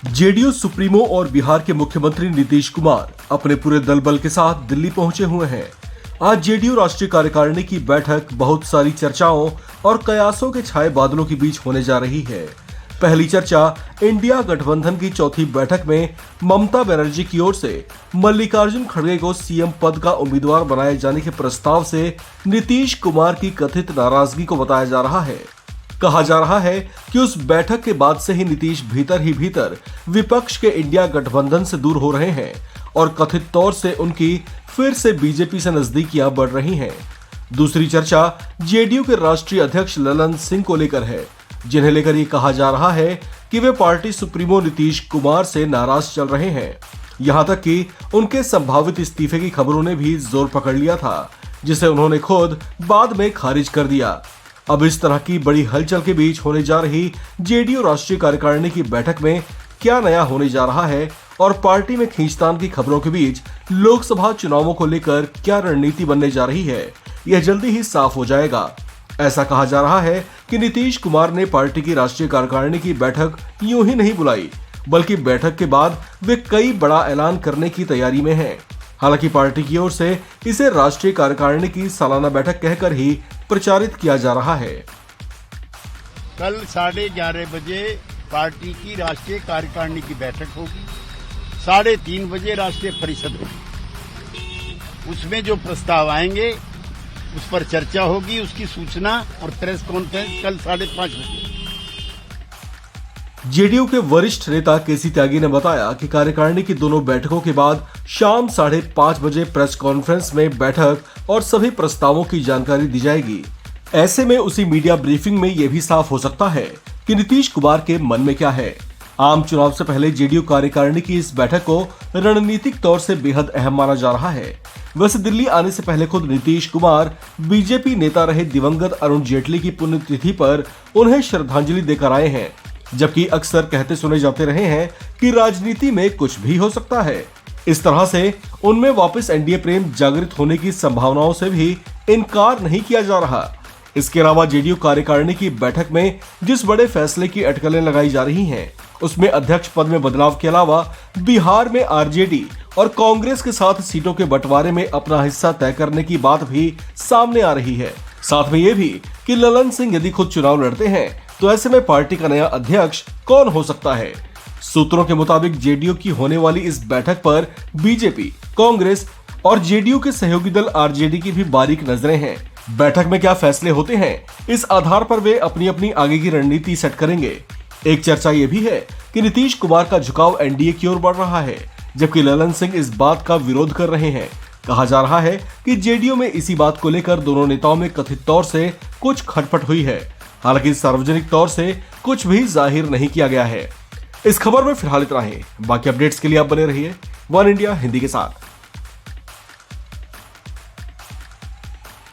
JDU supremo और बिहार के मुख्यमंत्री नीतीश कुमार अपने पूरे दल बल के साथ दिल्ली पहुंचे हुए हैं। आज जेडीयू राष्ट्रीय कार्यकारिणी की बैठक बहुत सारी चर्चाओं और कयासों के छाए बादलों के बीच होने जा रही है। पहली चर्चा इंडिया गठबंधन की चौथी बैठक में ममता बनर्जी की ओर से मल्लिकार्जुन खड़गे को सीएम पद का उम्मीदवार बनाए जाने के प्रस्ताव से नीतीश कुमार की कथित नाराजगी को बताया जा रहा है। कहा जा रहा है कि उस बैठक के बाद से ही नीतीश भीतर ही भीतर विपक्ष के इंडिया गठबंधन से दूर हो रहे हैं और कथित तौर से उनकी फिर से बीजेपी से नजदीकियां बढ़ रही हैं। दूसरी चर्चा जेडीयू के राष्ट्रीय अध्यक्ष ललन सिंह को लेकर है, जिन्हें लेकर ये कहा जा रहा है कि वे पार्टी सुप्रीमो नीतीश कुमार से नाराज चल रहे हैं। यहां तक कि उनके संभावित इस्तीफे की खबरों ने भी जोर पकड़ लिया था, जिसे उन्होंने खुद बाद में खारिज कर दिया। अब इस तरह की बड़ी हलचल के बीच होने जा रही जेडीयू राष्ट्रीय कार्यकारिणी की बैठक में क्या नया होने जा रहा है और पार्टी में खींचतान की खबरों के बीच लोकसभा चुनावों को लेकर क्या रणनीति बनने जा रही है, यह जल्दी ही साफ हो जाएगा। ऐसा कहा जा रहा है कि नीतीश कुमार ने पार्टी की राष्ट्रीय कार्यकारिणी की बैठक यूं ही नहीं बुलाई, बल्कि बैठक के बाद वे कई बड़ा ऐलान करने की तैयारी में हैं। हालांकि पार्टी की ओर से इसे राष्ट्रीय कार्यकारिणी की सालाना बैठक कहकर ही प्रचारित किया जा रहा है। कल 11:30 बजे पार्टी की राष्ट्रीय कार्यकारिणी की बैठक होगी। 3:30 बजे राष्ट्रीय परिषद होगी। उसमें जो प्रस्ताव आएंगे उस पर चर्चा होगी। उसकी सूचना और प्रेस कॉन्फ्रेंस कल 5:30 बजे। जेडीयू के वरिष्ठ नेता केसी त्यागी ने बताया कि कार्यकारिणी की दोनों बैठकों के बाद शाम 5:30 बजे प्रेस कॉन्फ्रेंस में बैठक और सभी प्रस्तावों की जानकारी दी जाएगी। ऐसे में उसी मीडिया ब्रीफिंग में यह भी साफ हो सकता है कि नीतीश कुमार के मन में क्या है। आम चुनाव से पहले जेडीयू कार्यकारिणी की इस बैठक को रणनीतिक तौर से बेहद अहम माना जा रहा है। वैसे दिल्ली आने से पहले खुद नीतीश कुमार बीजेपी नेता रहे दिवंगत अरुण जेटली की पुण्यतिथि पर उन्हें श्रद्धांजलि देकर आए हैं, जबकि अक्सर कहते सुने जाते रहे हैं कि राजनीति में कुछ भी हो सकता है। इस तरह से उनमें वापस एनडीए प्रेम जागृत होने की संभावनाओं से भी इनकार नहीं किया जा रहा। इसके अलावा जेडीयू कार्यकारिणी की बैठक में जिस बड़े फैसले की अटकलें लगाई जा रही हैं, उसमें अध्यक्ष पद में बदलाव के अलावा बिहार में आरजेडी और कांग्रेस के साथ सीटों के बंटवारे में अपना हिस्सा तय करने की बात भी सामने आ रही है। साथ में ये भी कि ललन सिंह यदि खुद चुनाव लड़ते हैं तो ऐसे में पार्टी का नया अध्यक्ष कौन हो सकता है। सूत्रों के मुताबिक जेडीयू की होने वाली इस बैठक पर बीजेपी, कांग्रेस और जेडीयू के सहयोगी दल आरजेडी की भी बारीक नजरें हैं। बैठक में क्या फैसले होते हैं, इस आधार पर वे अपनी अपनी आगे की रणनीति सेट करेंगे। एक चर्चा ये भी है कि नीतीश कुमार का झुकाव एनडीए की ओर बढ़ रहा है, जबकि ललन सिंह इस बात का विरोध कर रहे हैं। कहा जा रहा है कि जेडीयू में इसी बात को लेकर दोनों नेताओं में कथित तौर से कुछ खटपट हुई है। हालांकि सार्वजनिक तौर से कुछ भी जाहिर नहीं किया गया है। इस खबर में फिलहाल इतना ही। बाकी अपडेट्स के लिए आप बने रहिए वन इंडिया हिंदी के साथ।